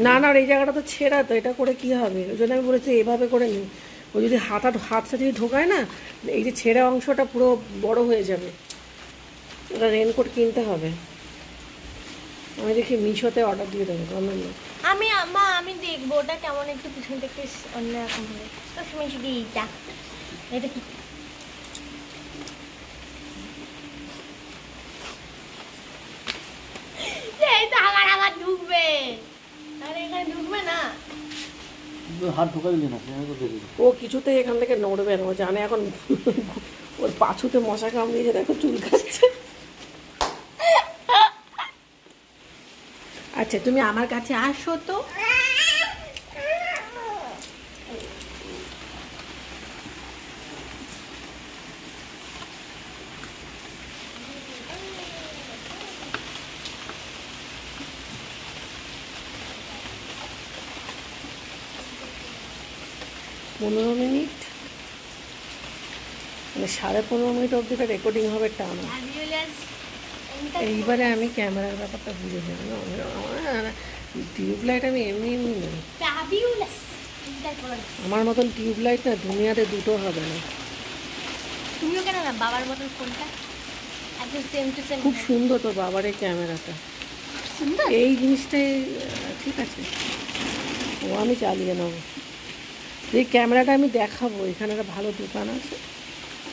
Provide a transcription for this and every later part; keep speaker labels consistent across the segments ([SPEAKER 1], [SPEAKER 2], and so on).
[SPEAKER 1] না না, এই জায়গাটা তো ছেঁড়া, তো এটা করে কি হবে? ওই জন্য আমি বলেছি এভাবে করে নিই। ও যদি হাতটা যদি ঢোকায় না, এই যে ছেঁড়া অংশটা পুরো বড় হয়ে যাবে। ওটা রেনকোট কিনতে হবে। আমি দেখি মিশোতে অর্ডার দিয়ে দেবো।
[SPEAKER 2] আমি দেখবো ওটা কেমন, একটু পিছন থেকে অন্যরকম হবে। তো তুমি শুধু এটা কি আমার ঢুকবে, আর এখানে ঢুকবে না।
[SPEAKER 3] হাত ঢোকা দিলি না,
[SPEAKER 1] ও কিছুতেই এখান থেকে নড়বে না। ও জানে এখন ওর পাছুতে মশা কামড়িয়েছে, দেখো চুল খাচ্ছে। আচ্ছা তুমি আমার কাছে আসো তো। পনেরো মিনিট, মানে 15.5 মিনিট অবধি রেকর্ডিং হবে টানা। এইবারে আমি ক্যামেরার ব্যাপারটা বুঝে যাবো না। টিউবলাইট আমি এমনি এমনি নেই। আমার মতন টিউবলাইট না দুনিয়াতে দুটো হবে না।
[SPEAKER 2] তুমিও কেন না, বাবার মতন ফোনটা একদম সেম টু সেম।
[SPEAKER 1] খুব সুন্দর তো বাবার এই ক্যামেরাটা,
[SPEAKER 2] সুন্দর
[SPEAKER 1] এই জিনিসটাই ঠিক আছে। ও আমি চালিয়ে নেবো। এই ক্যামেরাটা আমি দেখাবো, এখানে একটা ভালো দোকান আছে,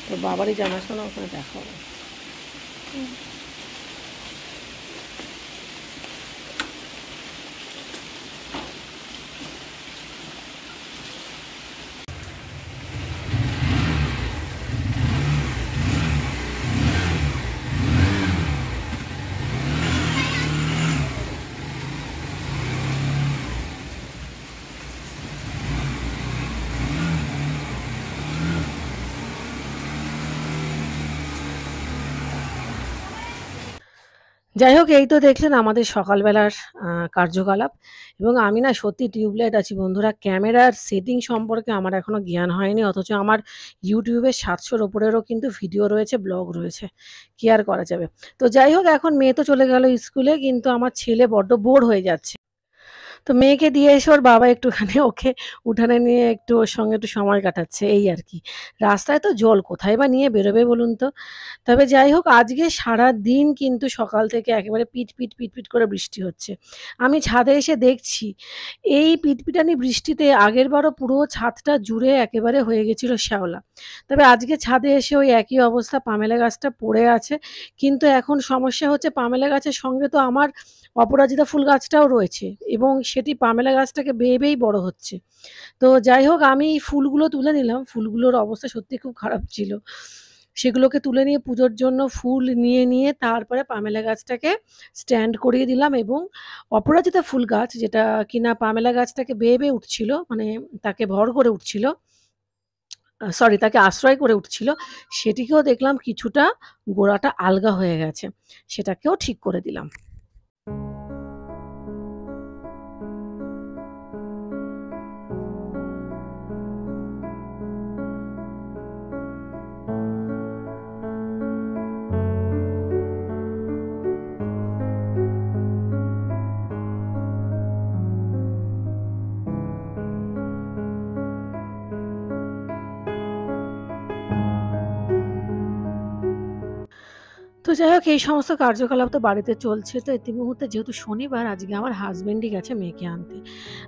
[SPEAKER 1] তো বাবারই জানাশোনা, ওখানে দেখাবো। যাই হোক, এই তো দেখলেন আমাদের সকালবেলার কার্যকলাপ। এবং আমি না সত্যি টিউবলাইট আছি বন্ধুরা, ক্যামেরার সেটিং সম্পর্কে আমার এখনও জ্ঞান হয়নি, অথচ আমার ইউটিউবে 700-র ওপরেরও কিন্তু ভিডিও রয়েছে, ব্লগ রয়েছে, কি আর করা যাবে। তো যাই হোক, এখন মেয়ে তো চলে গেল স্কুলে, কিন্তু আমার ছেলে বড্ড বোর হয়ে যাচ্ছে। তো মেয়েকে দিয়ে এসে ওর বাবা একটুখানি ওকে উঠানে নিয়ে একটু ওর সঙ্গে একটু সময় কাটাচ্ছে, এই আর কি। রাস্তায় তো জল, কোথায় বা নিয়ে বেরোবে বলুন তো। তবে যাই হোক, আজকে সারা দিন কিন্তু সকাল থেকে একেবারে পিট করে বৃষ্টি হচ্ছে। আমি ছাদে এসে দেখছি, এই পিটপিটানি বৃষ্টিতে আগেরবারও পুরো ছাদটা জুড়ে একেবারে হয়ে গেছিল শ্যাওলা। তবে আজকে ছাদে এসে ওই একই অবস্থা, পামেলা গাছটা পড়ে আছে। কিন্তু এখন সমস্যা হচ্ছে, পামেলা গাছের সঙ্গে তো আমার অপরাজিতা ফুল গাছটাও রয়েছে, এবং সেটি পামেলা গাছটাকে বেয়ে বেয়েই বড় হচ্ছে। তো যাই হোক, আমি ফুলগুলো তুলে নিলাম। ফুলগুলোর অবস্থা সত্যি খুব খারাপ ছিল। সেগুলোকে তুলে নিয়ে পুজোর জন্য ফুল নিয়ে তারপরে পামেলা গাছটাকে স্ট্যান্ড করিয়ে দিলাম, এবং অপরাজিতা ফুল গাছ, যেটা কিনা পামেলা গাছটাকে বেয়ে উঠছিল, মানে তাকে ভর করে উঠছিল, সরি তাকে আশ্রয় করে উঠছিল, সেটিকেও দেখলাম কিছুটা গোড়াটা আলগা হয়ে গেছে, সেটাকেও ঠিক করে দিলাম। তো যাই হোক, এই সমস্ত কার্যকলাপ তো বাড়িতে চলছে। তো ইতিমুহূর্তে যেহেতু শনিবার, আজকে আমার হাজবেন্ডই গেছে মেয়েকে আনতে।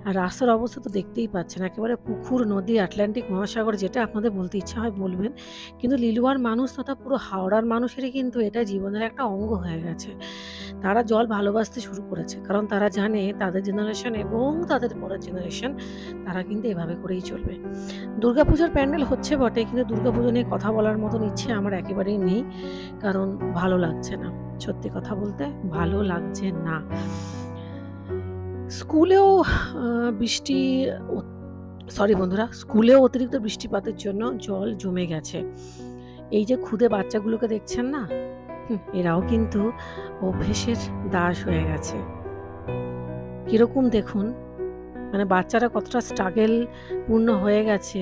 [SPEAKER 1] আর রাস্তার অবস্থা তো দেখতেই পাচ্ছেন, একেবারে পুকুর, নদী, আটলান্টিক মহাসাগর, যেটা আপনাদের বলতে ইচ্ছা হয় বলবেন। কিন্তু লিলুয়ার মানুষ তথা পুরো হাওড়ার মানুষেরই কিন্তু এটা জীবনের একটা অঙ্গ হয়ে গেছে। তারা জল ভালোবাসতে শুরু করেছে, কারণ তারা জানে তাদের জেনারেশন এবং তাদের পরের জেনারেশন তারা কিন্তু এভাবে করেই চলবে। দুর্গাপুজোর প্যান্ডেল হচ্ছে বটে, কিন্তু দুর্গাপুজো নিয়ে কথা বলার মতন ইচ্ছে আমার একেবারেই নেই, কারণ ভালো লাগছে না। সত্যি কথা বলতে ভালো লাগছে না। স্কুলেও বৃষ্টি, সরি বন্ধুরা, স্কুলেও অতিরিক্ত বৃষ্টিপাতের জন্য জল জমে গেছে। এই যে ক্ষুদে বাচ্চাগুলোকে দেখছেন না, এরাও কিন্তু অভ্যেসের দাস হয়ে গেছে। কিরকম দেখুন, মানে বাচ্চারা কতটা স্ট্রাগল পূর্ণ হয়ে গেছে।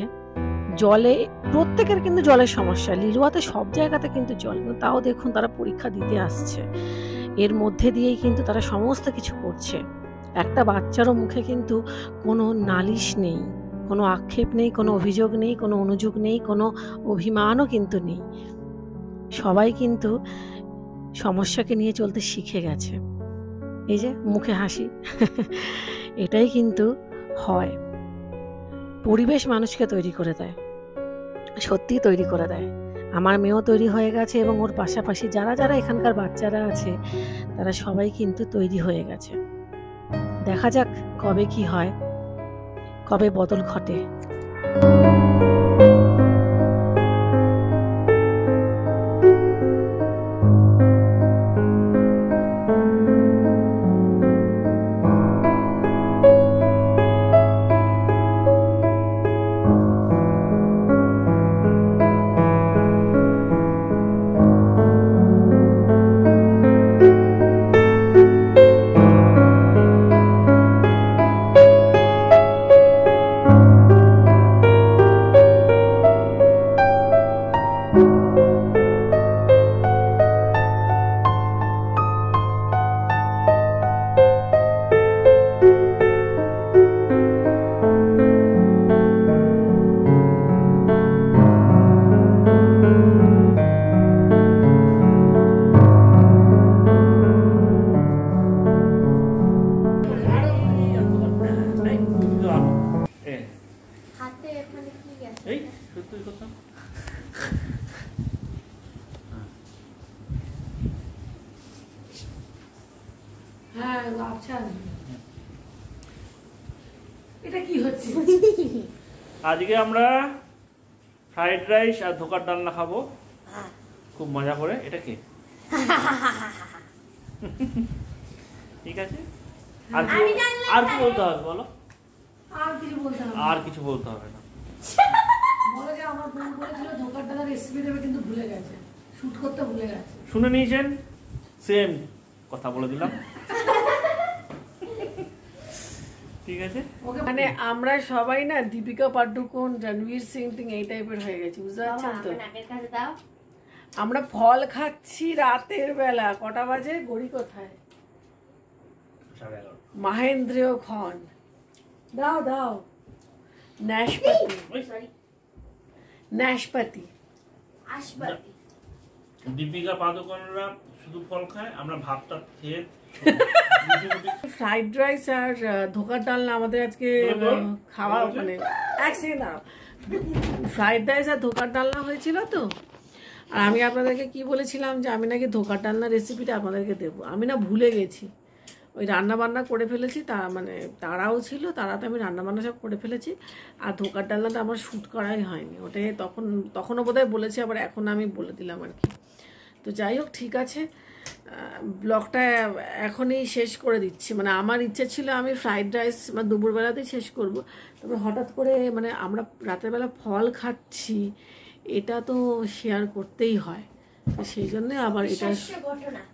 [SPEAKER 1] জলে প্রত্যেকের কিন্তু জলের সমস্যা, লিলুয়াতে সব জায়গাতে কিন্তু জল, তাও দেখুন তারা পরীক্ষা দিতে আসছে। এর মধ্যে দিয়েই কিন্তু তারা সমস্ত কিছু করছে। একটা বাচ্চারও মুখে কিন্তু কোনো নালিশ নেই, কোনো আক্ষেপ নেই, কোনো অভিযোগ নেই, কোনো অনুযোগ নেই, কোনো অভিমানও কিন্তু নেই। সবাই কিন্তু সমস্যাকে নিয়ে চলতে শিখে গেছে। এই যে মুখে হাসি এটাই কিন্তু হয়। পরিবেশ মানুষকে তৈরি করে দেয়, সত্যি তৈরি করে দেয়। আমার মেয়েও তৈরি হয়ে গেছে এবং ওর পাশাপাশি যারা যারা এখানকার বাচ্চারা আছে তারা সবাই কিন্তু তৈরি হয়ে গেছে। দেখা যাক কবে কি হয়, কবে বদল ঘটে।
[SPEAKER 2] হাতে এখানে কি গেছে?
[SPEAKER 3] এই সত্যি কথা।
[SPEAKER 1] হ্যাঁ আচ্ছা, এটা কি হচ্ছে?
[SPEAKER 3] আজকে আমরা ফ্রাইড রাইস আর ধোকার ডালনা খাবো খুব মজা করে। এটা কি ঠিক আছে? আর কি আর কি বলতে হবে বলো?
[SPEAKER 1] আর কিছু বলতে হবে?
[SPEAKER 3] আর কিছু বলতে হবে না।
[SPEAKER 1] বলে যে আমার বোন বলেছিল ধোকার ডালের রেসিপি দেবে কিন্তু ভুলে গেছে, শুট করতে ভুলে গেছে।
[SPEAKER 3] শুনে নিয়েছেন? সেম কথা বলে দিলাম। ঠিক আছে,
[SPEAKER 1] মানে আমরা সবাই না দীপিকা পাডুকোন, রণবীর সিং টিং এই টাইপের হয়ে গেছি, বুঝতে পারছেন তো?
[SPEAKER 2] নাকের কাছে দাও।
[SPEAKER 1] আমরা ফল খাচ্ছি রাতের বেলা, কটা বাজে গড়ি কোথায়? মহেন্দ্রীয় খন দাও দাও। নাশপাতি,
[SPEAKER 2] সরি,
[SPEAKER 1] নাশপাতি।
[SPEAKER 2] আশপাতি।
[SPEAKER 3] দীপিকা পাদুকোনরা শুধু ফল খায়, আমরা ভাতটা খেয়ে
[SPEAKER 1] ফ্রাইড রাইস আর ধোকার ডালনা আমাদের আজকে খাওয়া, মানে এক সেকেন্ড দাঁড়াও। ফ্রাইড রাইস আর ধোকার ডালনা হয়েছিল তো, আর আমি আপনাদেরকে কি বলেছিলাম যে আমি নাকি ধোকার ডালনা রেসিপিটা আপনাদেরকে দেবো। আমি না ভুলে গেছি, ওই রান্না বান্না করে ফেলেছি, তা মানে তারাও ছিল, তারাতে আমি রান্না বান্না সব করে ফেলেছি। আর ধোকার ডালনাটা আমার শ্যুট করাই হয়নি, ওটাই তখনও বোধহয় বলেছি, আবার এখন আমি বলে দিলাম আর কি। তো যাই হোক, ঠিক আছে, ব্লগটা এখনই শেষ করে দিচ্ছি। মানে আমার ইচ্ছে ছিল আমি ফ্রাইড রাইস বা দুপুরবেলাতেই শেষ করব, তবে হঠাৎ করে মানে আমরা রাতের বেলা ফল খাচ্ছি, এটা তো শেয়ার করতেই হয়। তো সেই জন্যে আবার এটা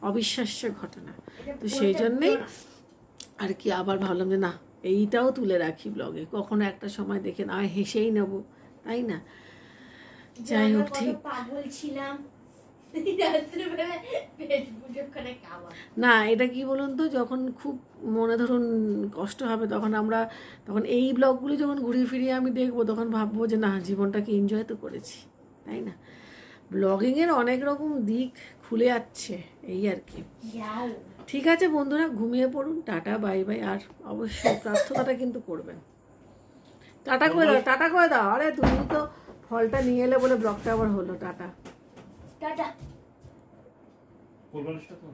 [SPEAKER 1] অবিশ্বাস্য ঘটনা, তো সেই জন্যেই আর কি আবার ভাবলাম যে না এইটাও তুলে রাখি ব্লগে, কখনো একটা সময় দেখে না হেসেই নেব, তাই না? যাই হোক, ঠিক না, এটা কি বলুন তো, যখন খুব মনে ধরুন কষ্ট হবে তখন এই ব্লগগুলি যখন ঘুরিয়ে ফিরিয়ে আমি দেখবো, তখন ভাববো যে না জীবনটাকে এনজয় তো করেছি, তাই না? ব্লগিংয়ের অনেক রকম দিক খুলে যাচ্ছে, এই আর কি। ঠিক আছে বন্ধুরা, ঘুমিয়ে পড়ুন, টাটা বাই বাই। আর অবশ্যই প্রার্থনাটা কিন্তু করবেন। টাটা করে দাও, টাটা করে দাও। আরে তুমি তো ফলটা নিয়ে এলে বলে ব্লগটা আবার হলো। Tata
[SPEAKER 2] tata.
[SPEAKER 3] কোরবানিটা তো